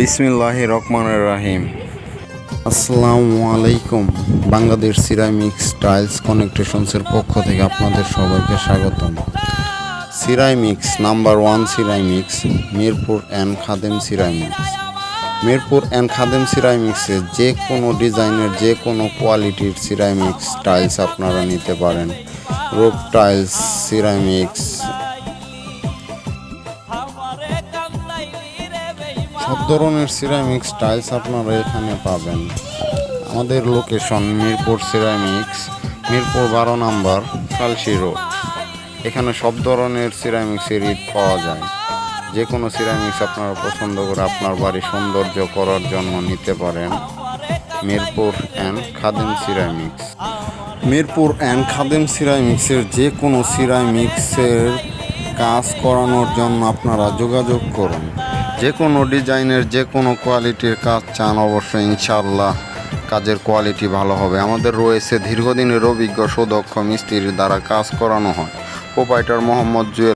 বিসমিল্লাহির রহমানির রহিম। আসসালামু আলাইকুম। বাংলাদেশ সিরামিক্স টাইলস কানেকশনসের পক্ষ থেকে আপনাদের সবাইকে স্বাগতম। Ceramics number 1 ceramics Mirpur and খাদেম সিরামিক্স। মিরপুর অ্যান্ড খাদেম সিরামিক্সে যে কোনো ডিজাইনের যে কোনো কোয়ালিটির সিরামিক্স টাইলস আপনারা নিতে পারেন। রুফ টাইলস সিরামিক্স, সব ধরনের সিরামিক্স টাইলস আপনারা এখানে পাবেন। আমাদের লোকেশন মিরপুর সিরামিক্স, মিরপুর 12 নম্বর কালশি রোড। এখানে সব ধরনের সিরামিক্সের ইট পাওয়া যায়। যে কোনো সিরামিক্স আপনারা পছন্দ করে আপনার বাড়ি সৌন্দর্য করার জন্য নিতে পারেন। মিরপুর অ্যান্ড খাদেম সিরামিক্স। মিরপুর অ্যান্ড খাদেম সিরামিক্সের যে কোনো সিরামিক্সের কাজ করানোর জন্য আপনারা যোগাযোগ করুন। যে কোনো ডিজাইনের যে কোনো কোয়ালিটির কাজ চান, অবশ্যই ইনশাআল্লাহ কাজের কোয়ালিটি ভালো হবে। আমাদের রয়েছে দীর্ঘদিনের অভিজ্ঞ সুদক্ষ মিস্ত্রির দ্বারা কাজ করানো হয়। প্রোপাইটার মোহাম্মদ জুয়েল।